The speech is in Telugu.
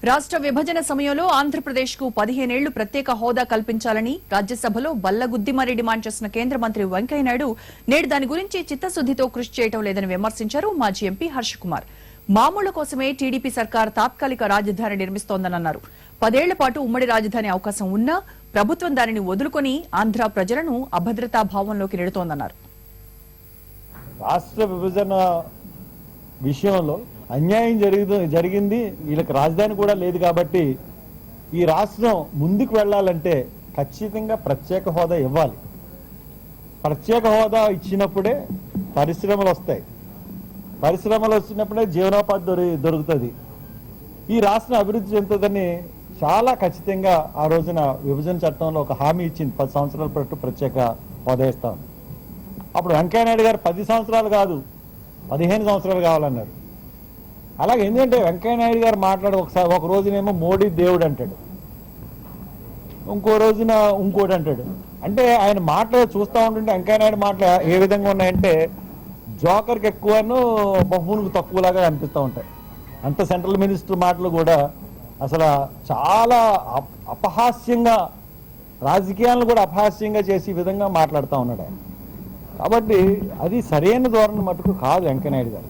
రాష్ట్ర విభజన సమయంలో ఆంధ్రప్రదేశ్కు 15 ఏళ్లు ప్రత్యేక హోదా కల్పించాలని రాజ్యసభలో బల్లగుద్ది మరీ డిమాండ్ చేసిన కేంద్ర మంత్రి వెంకయ్యనాయుడు నేడు దాని గురించి చిత్తశుద్దితో కృషి చేయడం లేదని విమర్శించారు మాజీ ఎంపీ హర్ష కుమార్. మామూళ్ల కోసమే టీడీపీ సర్కార్ తాత్కాలిక రాజధాని నిర్మిస్తోందన్నారు. 10 ఏళ్ల పాటు ఉమ్మడి రాజధాని అవకాశం ఉన్నా ప్రభుత్వం దానిని వదులుకొని ఆంధ్ర ప్రజలను అభద్రతా భావంలోకి నెడుతోందన్నారు. రాష్ట్ర విభజన విషయంలో అన్యాయం జరిగింది. వీళ్ళకి రాజధాని కూడా లేదు కాబట్టి ఈ రాష్ట్రం ముందుకు వెళ్ళాలంటే ఖచ్చితంగా ప్రత్యేక హోదా ఇవ్వాలి. ప్రత్యేక హోదా ఇచ్చినప్పుడే పరిశ్రమలు వస్తాయి. పరిశ్రమలు వచ్చినప్పుడే జీవనోపాధి దొరుకుతుంది. ఈ రాష్ట్రం అభివృద్ధి చెందుతుందని చాలా ఖచ్చితంగా ఆ రోజున విభజన చట్టంలో ఒక హామీ ఇచ్చింది. 10 సంవత్సరాల పాటు ప్రత్యేక హోదా ఇస్తాం. అప్పుడు వెంకయ్యనాయుడు గారు 10 సంవత్సరాలు కాదు 15 సంవత్సరాలు కావాలన్నారు. అలాగే ఎందుకంటే వెంకయ్యనాయుడు గారు ఒకసారి ఒక రోజునేమో మోడీ దేవుడు అంటాడు, ఇంకో రోజున ఇంకోటి అంటాడు. అంటే ఆయన మాటలు చూస్తూ ఉంటుంటే వెంకయ్యనాయుడు మాటలు ఏ విధంగా ఉన్నాయంటే జోకర్కి ఎక్కువను బహువునికి తక్కువలాగా అనిపిస్తూ ఉంటాయి. అంత సెంట్రల్ మినిస్టర్ మాటలు కూడా అసలు చాలా అపహాస్యంగా, రాజకీయాలను కూడా అపహాస్యంగా చేసే విధంగా మాట్లాడుతూ ఉన్నాడు ఆయన. కాబట్టి అది సరైన ధోరణి మటుకు కాదు వెంకయ్యనాయుడు గారు.